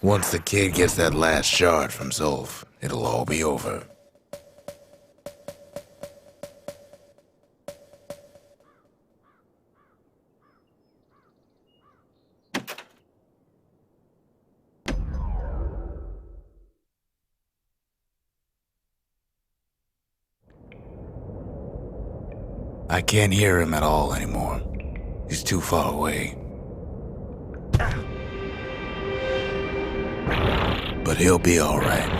Once the kid gets that last shard from Zolf, it'll all be over. I can't hear him at all anymore. He's too far away. But he'll be all right.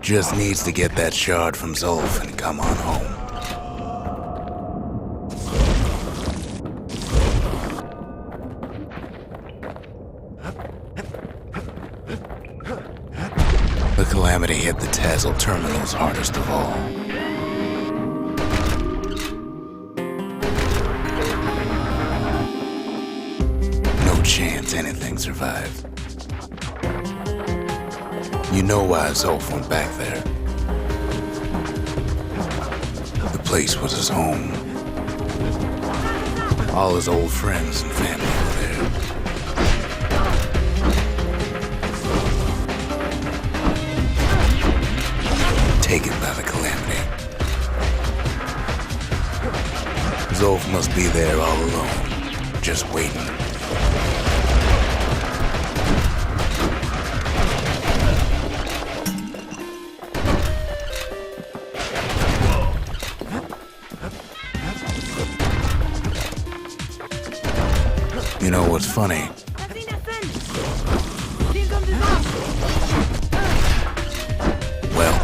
Just needs to get that shard from Zolf and come on home. The calamity hit the Tazzle terminals hardest of all. No chance anything survived. You know why Zolf went back there. The place was his home. All his old friends and family were there. Taken by the calamity. Zolf must be there all alone, just waiting. You know what's funny? Well,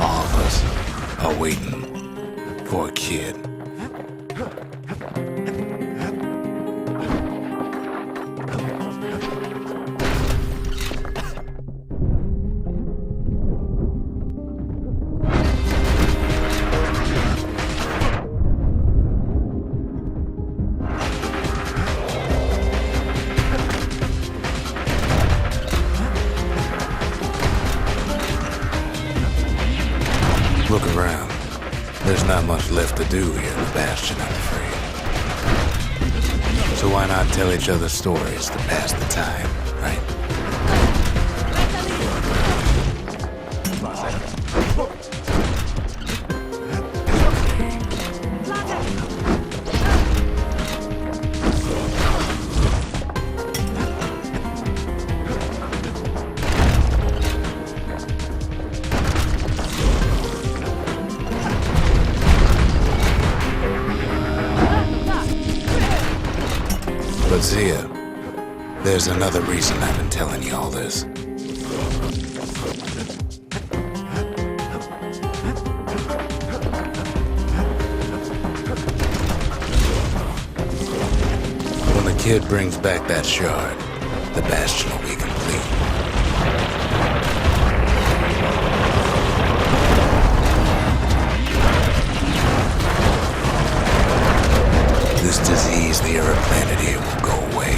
all of us are waiting for a kid. Look around. There's not much left to do here in the Bastion, I'm afraid. So why not tell each other stories to pass the time, right? But Zia, there's another reason I've been telling you all this. When the kid brings back that shard, the Bastion will be complete. This disease the Earth planet here will go away.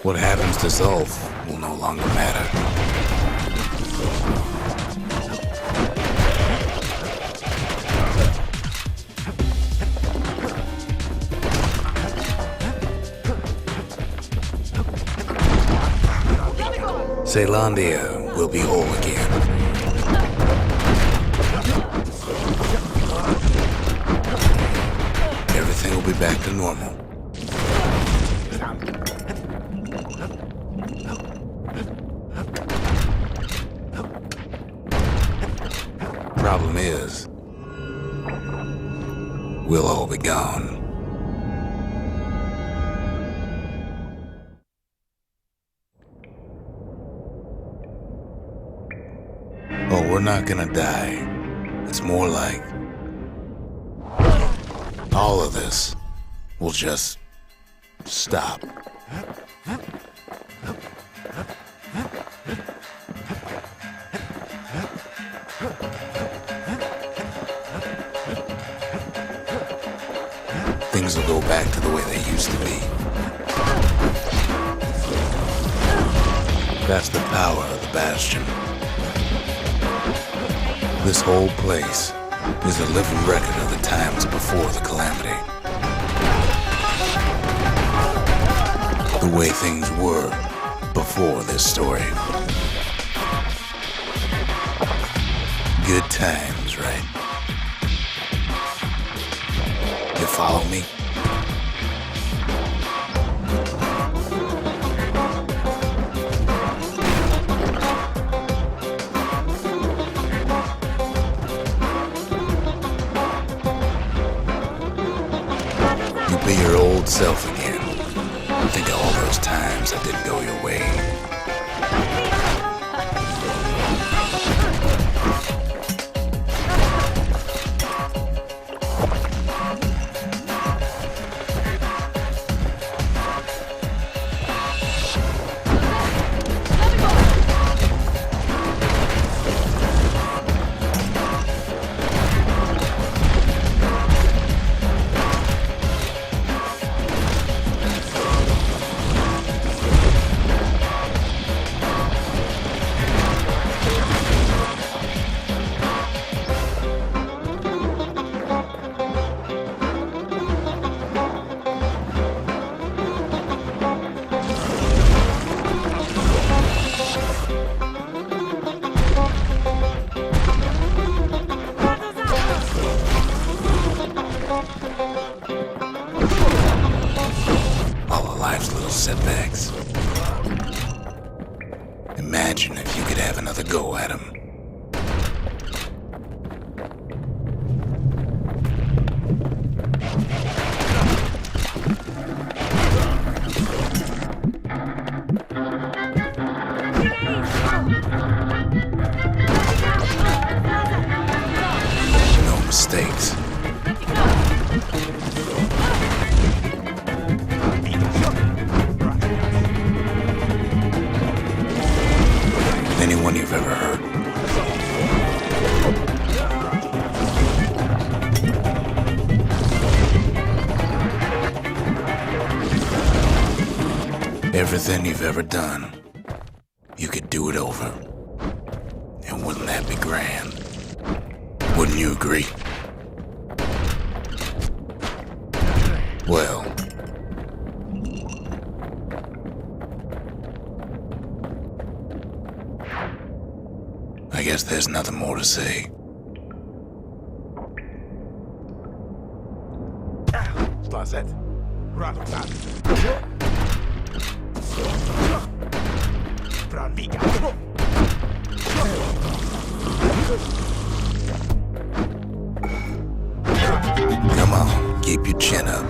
What happens to Zolf will no longer matter. Zealandia will be whole again. Everything will be back to normal. Problem is, we'll all be gone. Oh, we're not gonna die. It's more like all of this will just stop. Things will go back to the way they used to be. That's the power of the Bastion. This whole place is a living record of the times before the calamity. The way things were before this story. Good times, right? You follow me? You be your old self again. Think of all those times that didn't go your way. Little setbacks. Imagine if you could have another go at them. No mistakes. Anyone you've ever heard. Everything you've ever done, you could do it over. And wouldn't that be grand? Wouldn't you agree? Well, I guess there's nothing more to say. Come on, keep your chin up.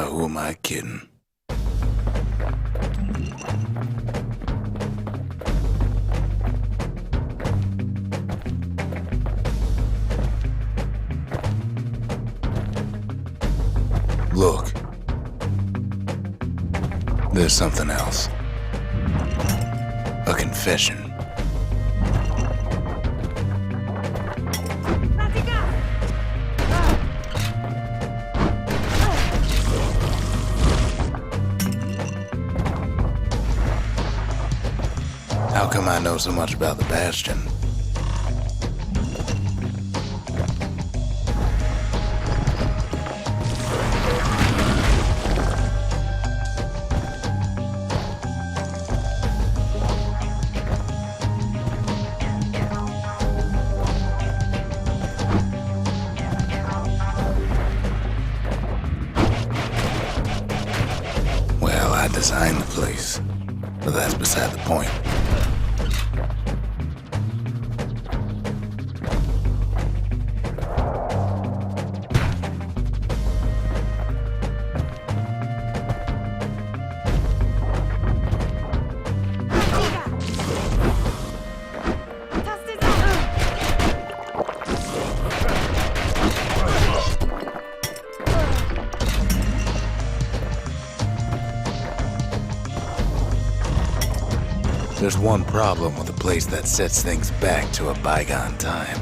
Who am I kidding? Look, there's something else. A confession. How come I know so much about the Bastion? Well, I designed the place, but that's beside the point. There's one problem with a place that sets things back to a bygone time.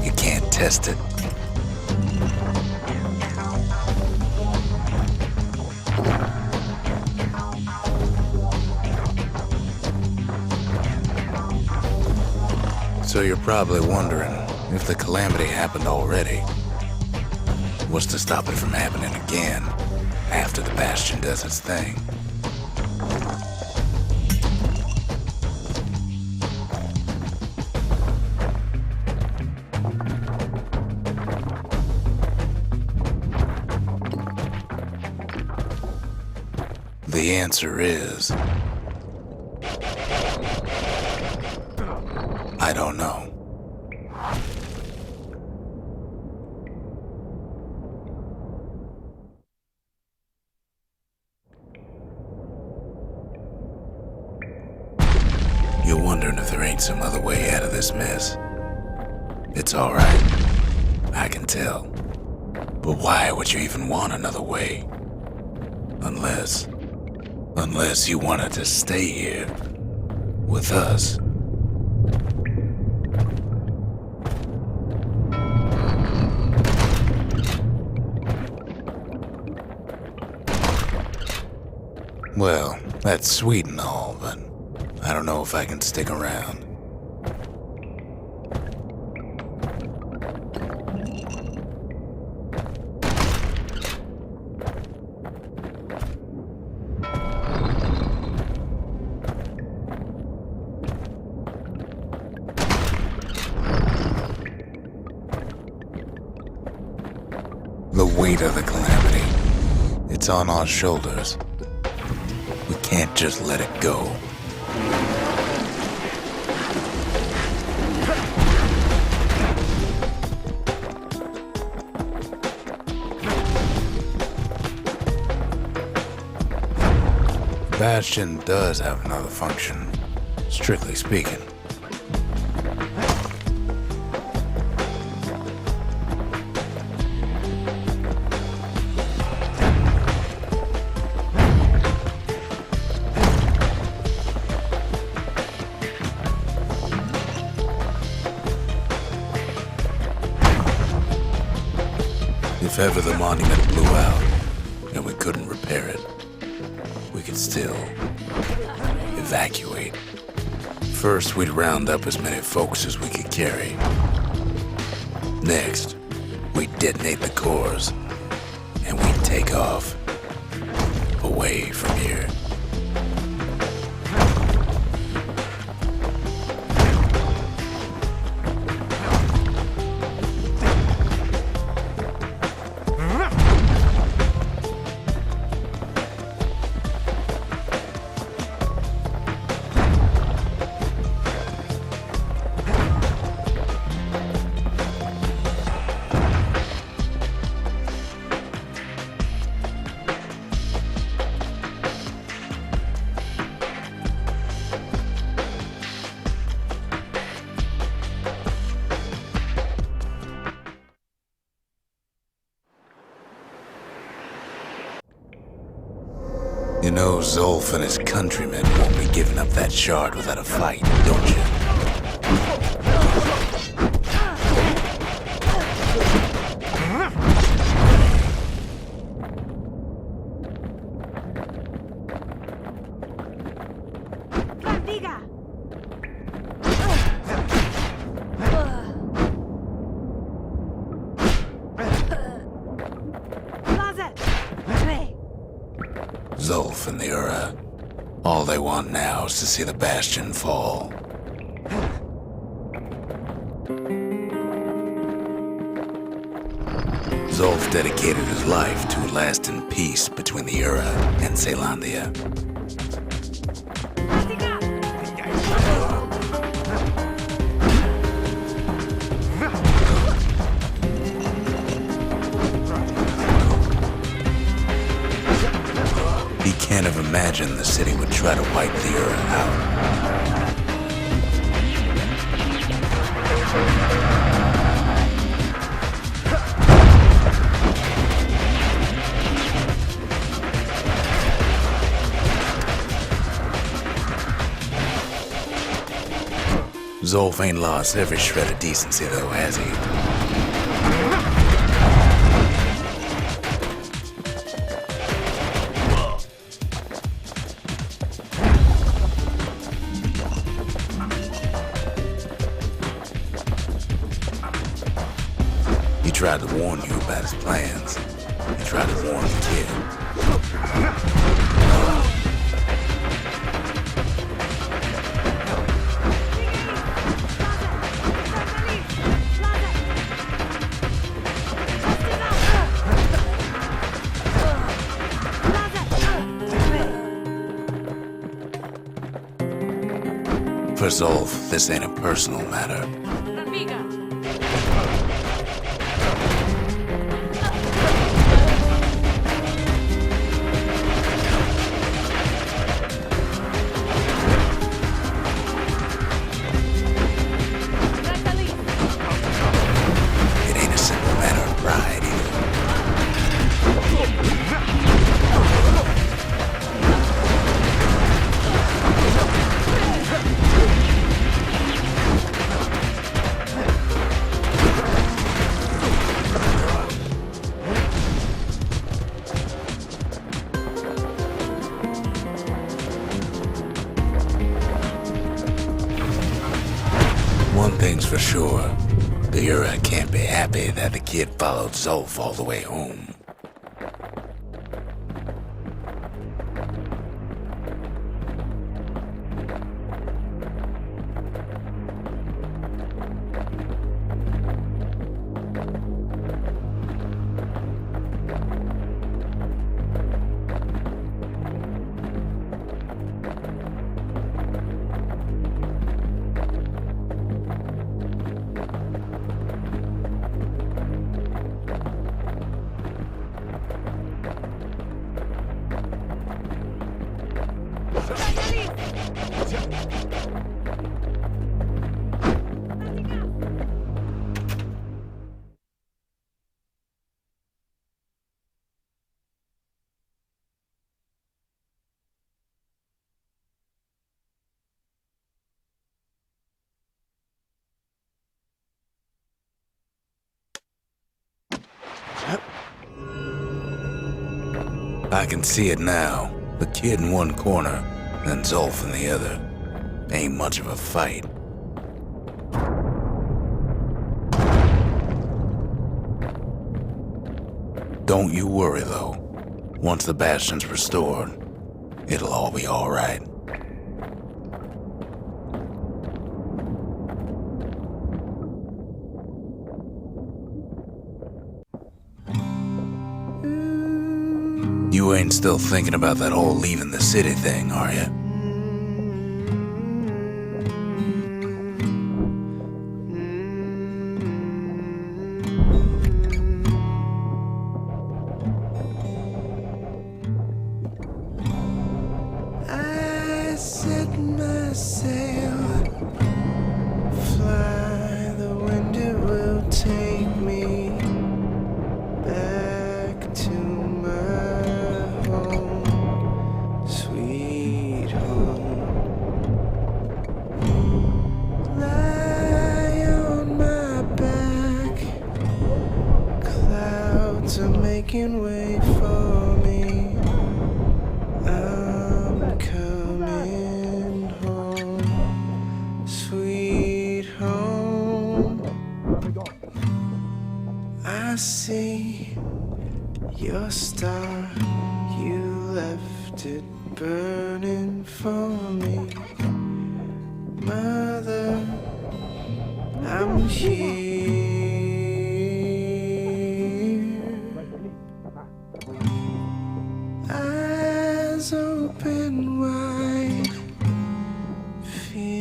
You can't test it. So you're probably wondering if the calamity happened already. What's to stop it from happening again after the Bastion does its thing? The answer is... I don't know. You're wondering if there ain't some other way out of this mess. It's all right. I can tell. But why would you even want another way? Unless you wanted to stay here with us. Well, that's sweet and all, but I don't know if I can stick around. The weight of the calamity, it's on our shoulders. We can't just let it go. Bastion does have another function, strictly speaking. If ever the monument blew out and we couldn't repair it, we could still evacuate. First, we'd round up as many folks as we could carry. Next, we'd detonate the cores and we'd take off away from here. You know Zolf and his countrymen won't be giving up that shard without a fight, don't you? Zolf and the Ura, all they want now is to see the Bastion fall. Zolf dedicated his life to a lasting peace between the Ura and Zealandia. He can't have imagined the city would try to wipe the Ura out. Zolf ain't lost every shred of decency though, has he? He tried to warn you about his plans. He tried to warn the kid. For Zolf, this ain't a personal matter. It ain't a simple matter of pride either. One thing's for sure, the Ura can't be happy that the kid followed Zolf all the way home. I can see it now. The kid in one corner, and Zolf in the other. Ain't much of a fight. Don't you worry, though. Once the Bastion's restored, it'll all be all right. You ain't still thinking about that whole leaving the city thing, are you? I set my sail, fly, the wind it will take me back to my home, sweet home. Lie on my back, clouds are making way for me. I'm coming home, sweet home. I see your star, you left it burning for me. Mother, I'm here. Eyes open wide.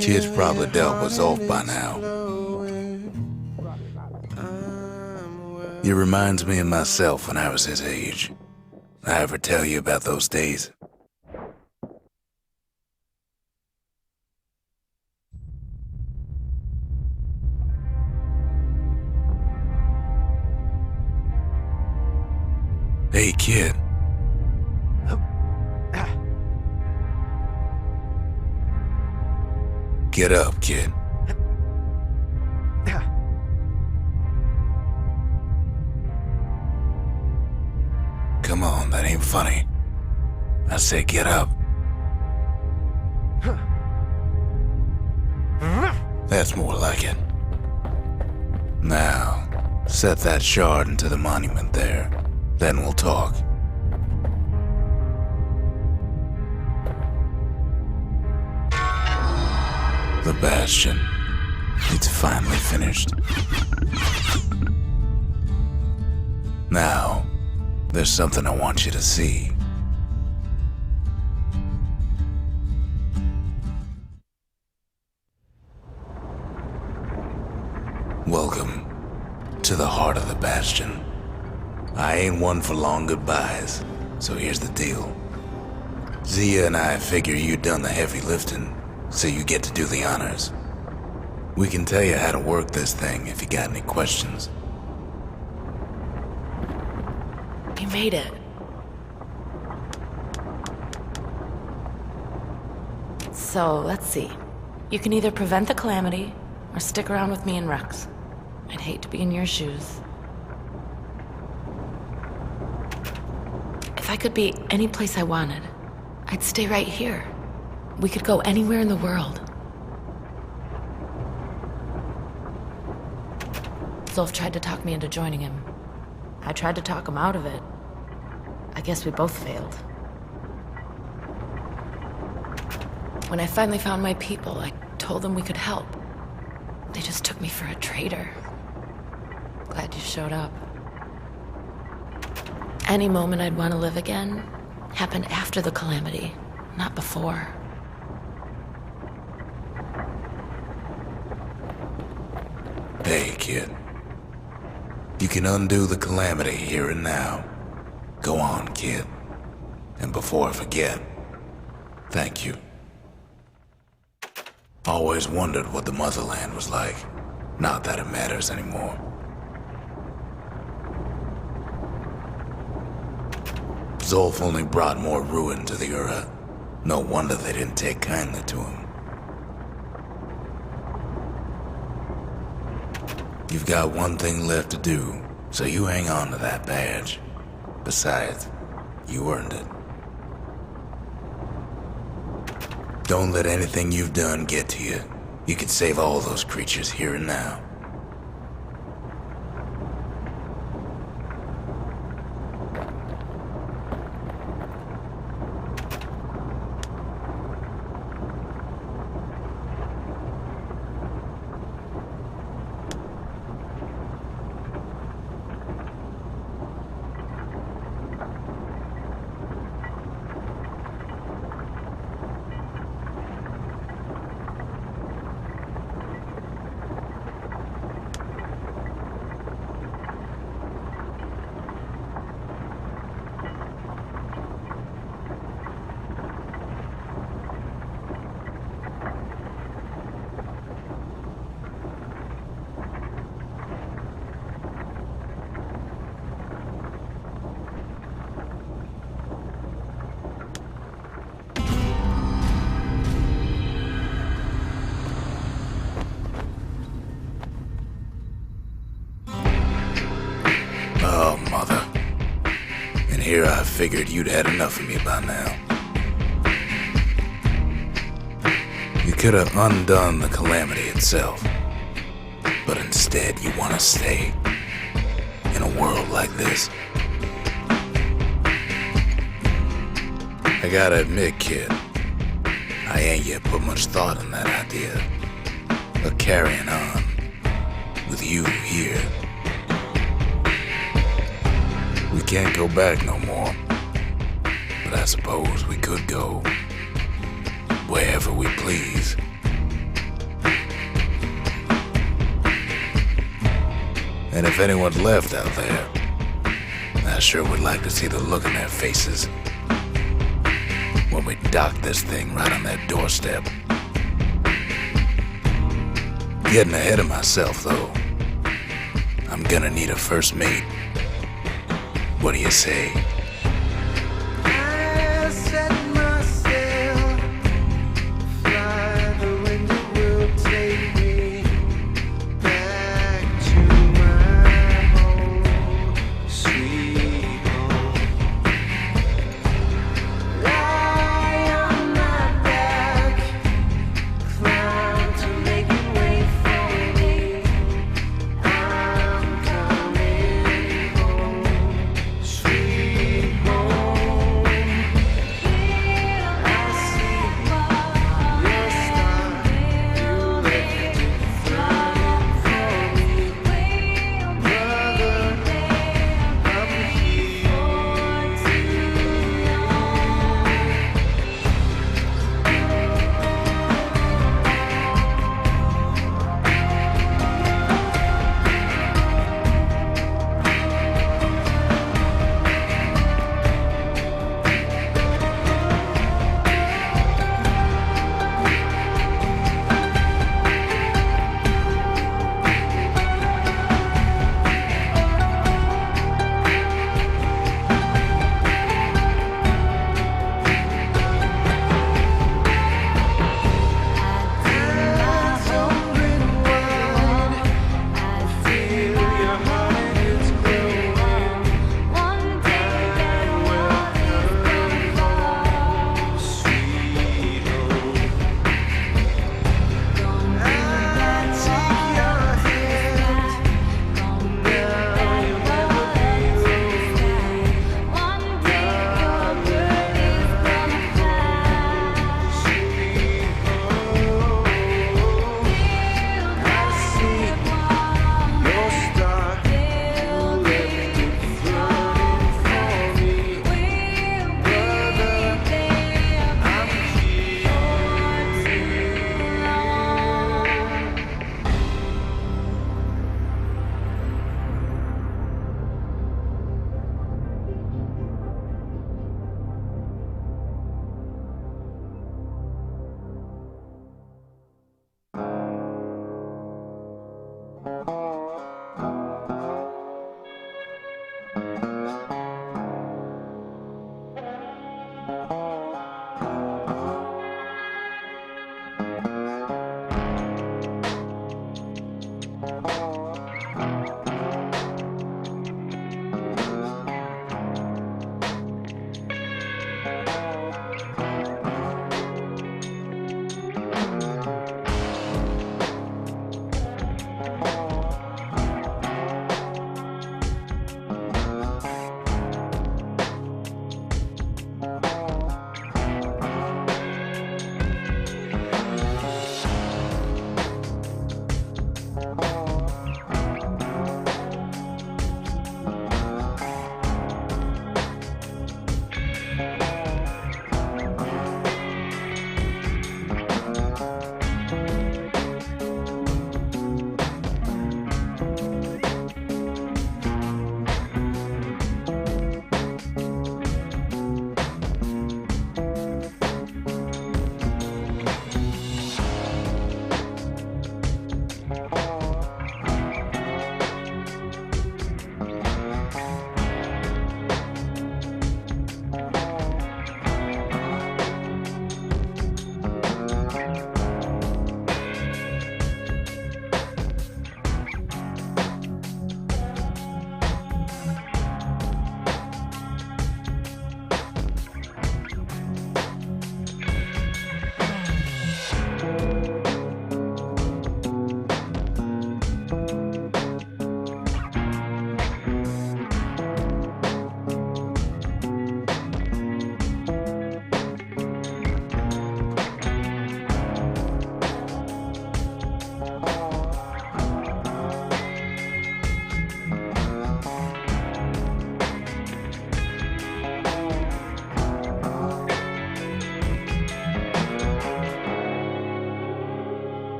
Kid's probably dealt with Zolf by now. It reminds me of myself when I was his age. I ever tell you about those days? Hey, kid. Get up, kid. that ain't funny. I say get up. That's more like it. Now, set that shard into the monument there. Then we'll talk. The Bastion. It's finally finished. Now, there's something I want you to see. Welcome to the heart of the Bastion. I ain't one for long goodbyes, so here's the deal. Zia and I figure you done the heavy lifting, so you get to do the honors. We can tell you how to work this thing if you got any questions. You made it. So, let's see. You can either prevent the calamity, or stick around with me and Rex. I'd hate to be in your shoes. If I could be any place I wanted, I'd stay right here. We could go anywhere in the world. Zolf tried to talk me into joining him. I tried to talk him out of it. I guess we both failed. When I finally found my people, I told them we could help. They just took me for a traitor. Glad you showed up. Any moment I'd want to live again happened after the calamity, not before. Hey, kid. You can undo the calamity here and now. Go on, kid. And before I forget, thank you. Always wondered what the motherland was like. Not that it matters anymore. Zolf only brought more ruin to the Ura. No wonder they didn't take kindly to him. You've got one thing left to do, so you hang on to that badge. Besides, you earned it. Don't let anything you've done get to you. You can save all those creatures here and now. Oh, mother. And here I figured you'd had enough of me by now. You could have undone the calamity itself, but instead you want to stay in a world like this. I gotta admit, kid, I ain't yet put much thought in that idea of carrying on with you here. We can't go back no more, but I suppose we could go wherever we please. And if anyone's left out there, I sure would like to see the look in their faces when we dock this thing right on their doorstep. Getting ahead of myself, though. I'm gonna need a first mate. What do you say? I set myself fly, the wind will take me back to my home, sweet home.